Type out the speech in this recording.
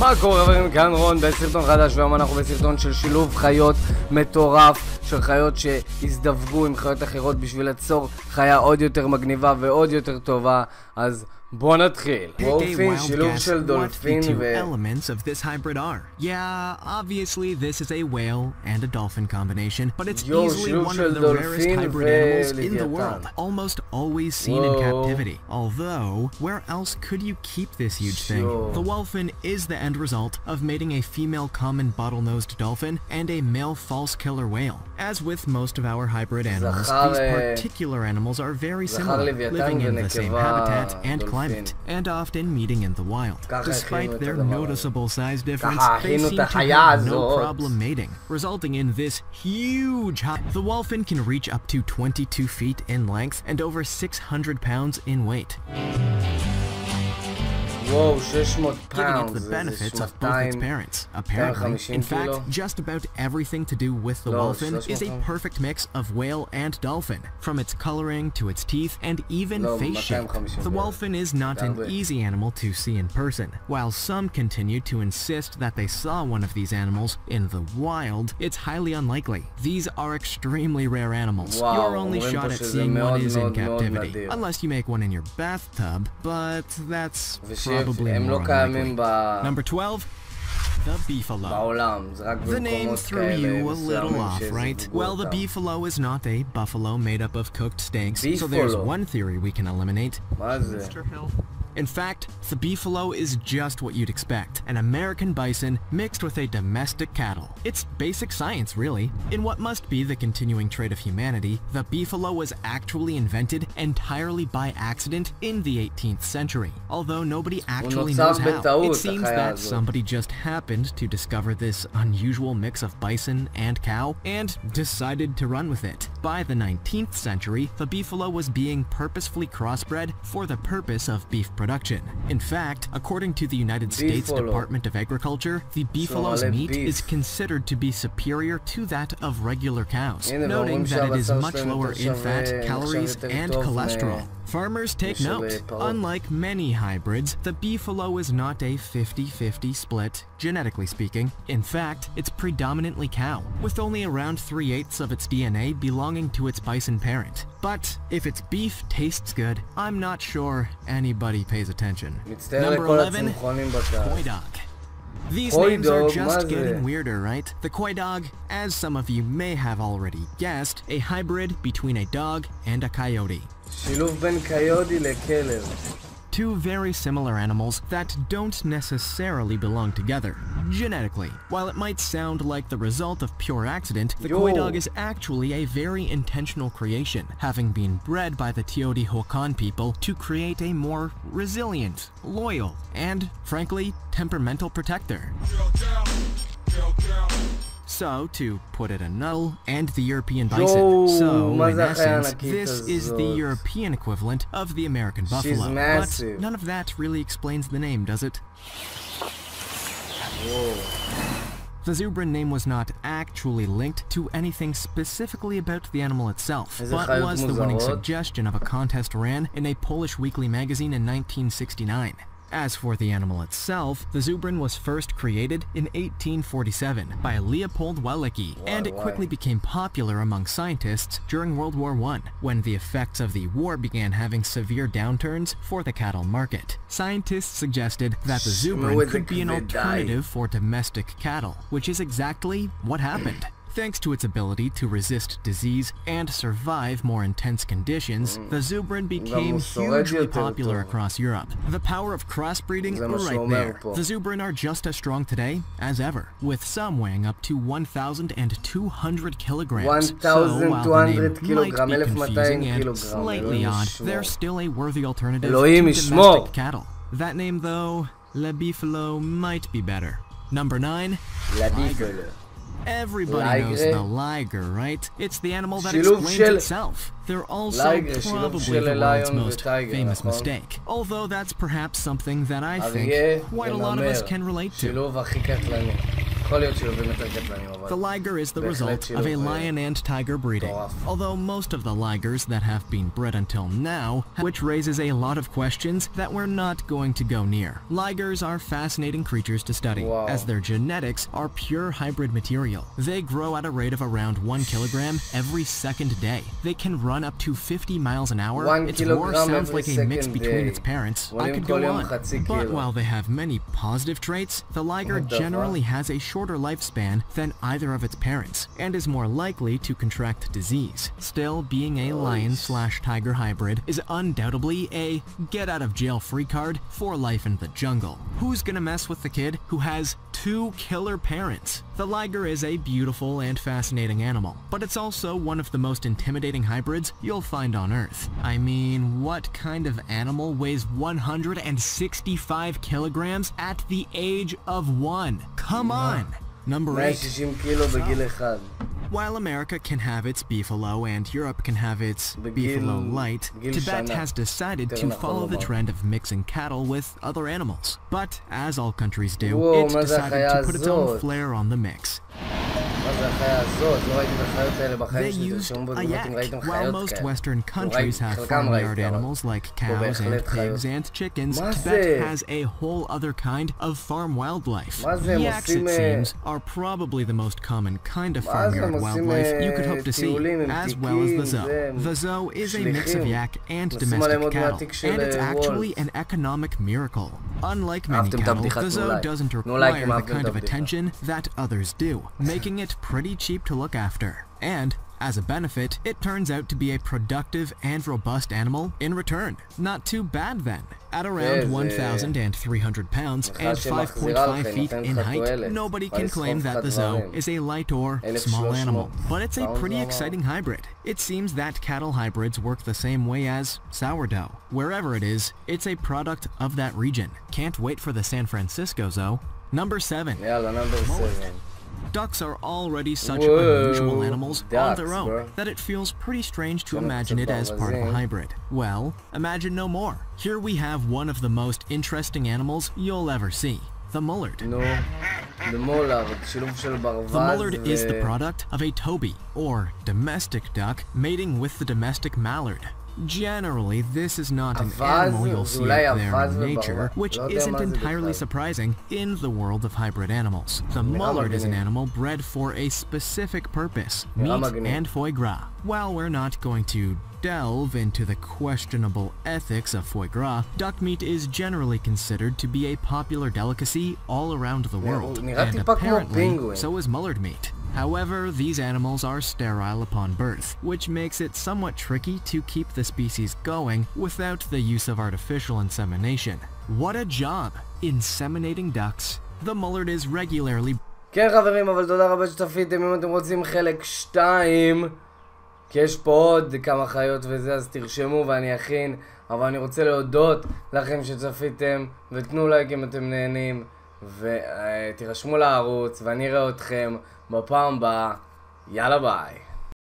מה קורה חברים, כאן רון בסרטון חדש, והיום אנחנו בסרטון של שילוב חיות מטורף, של חיות שהזדווגו עם חיות אחרות בשביל ליצור חיה עוד יותר מגניבה ועוד יותר טובה. אז בוא נתחיל. דולפין, שילוב של דולפין elements of this hybrid are. Yeah, obviously this is a whale and a dolphin combination, but it's easily one of the rarest hybrid animals in the world, almost always seen in captivity. Although, where else could you keep this huge thing? The whelphin is the end result of mating a female common bottlenose dolphin and a male false killer whale. As with most of our hybrid animals, these particular animals are very similar, living in the same habitat and climate, and often meeting in the wild. Despite their noticeable size difference, they seem to have no problem mating, resulting in this huge height. The whelphin can reach up to 22 feet in length and over 600 pounds in weight. Whoa, 600 pounds. Giving it the benefits of both its parents. Apparently, in fact, just about everything to do with the whelphin is a perfect mix of whale and dolphin, from its coloring to its teeth and even face shape. The whelphin is not an easy animal to see in person. While some continue to insist that they saw one of these animals in the wild, it's highly unlikely. These are extremely rare animals. Your only shot at seeing one is in captivity, unless you make one in your bathtub, but that's probably more unlikely. Number 12. The beefalo. The name threw you a little off, right? Well, the beefalo is not a buffalo made up of cooked steaks, so there's one theory we can eliminate. In fact, the beefalo is just what you'd expect, an American bison mixed with a domestic cattle. It's basic science, really. In what must be the continuing trait of humanity, the beefalo was actually invented entirely by accident in the 18th century. Although nobody actually knows how, it seems that somebody just happened to discover this unusual mix of bison and cow and decided to run with it. By the 19th century, the beefalo was being purposefully crossbred for the purpose of beef production. In fact, according to the United States Department of Agriculture, the beefalo's meat is considered to be superior to that of regular cows, noting that it is much lower in fat, calories, and cholesterol. Farmers take note. Unlike many hybrids, the beefalo is not a 50-50 split, genetically speaking. In fact, it's predominantly cow, with only around 3/8 of its DNA belonging to its bison parent. But if its beef tastes good, I'm not sure anybody pays attention. Number 11, Koi dog. These names are just getting weirder, right? The koi dog, as some of you may have already guessed, a hybrid between a dog and a coyote. שילוב בין coyote לכלב. Two very similar animals that don't necessarily belong together, genetically. While it might sound like the result of pure accident, the koi dog is actually a very intentional creation, having been bred by the Teotihuacan people to create a more resilient, loyal, and, frankly, temperamental protector. So, to put it in null, and the European bison. So, in essence, this is the European equivalent of the American buffalo. But none of that really explains the name, does it? The zebra name was not actually linked to anything specifically about the animal itself, but was the winning suggestion of a contest ran in a Polish weekly magazine in 1969. As for the animal itself, the zubrin was first created in 1847 by Leopold Walecki, and it quickly became popular among scientists during World War I, when the effects of the war began having severe downturns for the cattle market. Scientists suggested that the zubrin could be an alternative for domestic cattle, which is exactly what happened. Thanks to its ability to resist disease and survive more intense conditions, the zubrin became hugely popular across Europe. The power of crossbreeding right there. The zubrin are just as strong today as ever, with some weighing up to 1,200 kilograms. So while the name might be confusing and slightly odd, they're still a worthy alternative to domestic cattle. That name though, Le Beefalo, might be better. Number 9, Liger. Everybody knows the liger, right? It's the animal that explains itself. They're also probably the world's most famous mistake. Although that's perhaps something that I think quite a lot of us can relate to. The liger is the result of a lion and tiger breeding, although most of the ligers that have been bred until now, which raises a lot of questions that we're not going to go near. Ligers are fascinating creatures to study, as their genetics are pure hybrid material. They grow at a rate of around 1 kilogram every second day. They can run up to 50 miles an hour. Its roar sounds like a mix between its parents. I could go on, but while they have many positive traits, the liger generally has a shorter lifespan than either of its parents, and is more likely to contract disease. Still, being a lion/tiger hybrid is undoubtedly a get-out-of-jail-free card for life in the jungle. Who's gonna mess with the kid who has 2 killer parents? The liger is a beautiful and fascinating animal, but it's also one of the most intimidating hybrids you'll find on Earth. I mean, what kind of animal weighs 165 kilograms at the age of 1? Come on! Number 8. While America can have its beefalo and Europe can have its beefalo light, Tibet has decided to follow the trend of mixing cattle with other animals. But, as all countries do, it's decided to put its own flair on the mix. They used a yak. While most Western countries have farmyard animals like cows and pigs and chickens, Tibet has a whole other kind of farm wildlife. Yaks, it seems, are probably the most common kind of farmyard wildlife you could hope to see, as well as the zoo. The zoo is a mix of yak and domestic cattle, and it's actually an economic miracle. Unlike many cattle, the zoo doesn't require the kind of attention that others do, making it pretty cheap to look after. And, as a benefit, it turns out to be a productive and robust animal in return. Not too bad then. At around 1,300 pounds and 5.5 feet in height, nobody can claim that the zoo is a light or small animal. But it's a pretty exciting hybrid. It seems that cattle hybrids work the same way as sourdough. Wherever it is, it's a product of that region. Can't wait for the San Francisco zoo. Number 7. Ducks are already such unusual animals on their own that it feels pretty strange to imagine it as part of a hybrid. Well, imagine no more. Here we have one of the most interesting animals you'll ever see. The mullard. The mullard is the product of a toby, or domestic duck, mating with the domestic mallard. Generally, this is not an animal you'll see out there in nature, which isn't entirely surprising in the world of hybrid animals. The mullard is an animal bred for a specific purpose, meat and foie gras. While we're not going to delve into the questionable ethics of foie gras, duck meat is generally considered to be a popular delicacy all around the world, and apparently, so is mullard meat. However, these animals are sterile upon birth, which makes it somewhat tricky to keep the species going without the use of artificial insemination. What a job! Inseminating ducks. The mullard is regularly... כן חברים, אבל תודה רבה שצפיתם. אם אתם רוצים חלק 2, כי יש פה עוד כמה חיות וזה, אז תרשמו ואני אכין. אבל אני רוצה להודות לכם שצפיתם, ותנו לייק אם אתם נהנים, ותירשמו לערוץ, ואני אראה אתכם בפעם הבאה. יאללה ביי.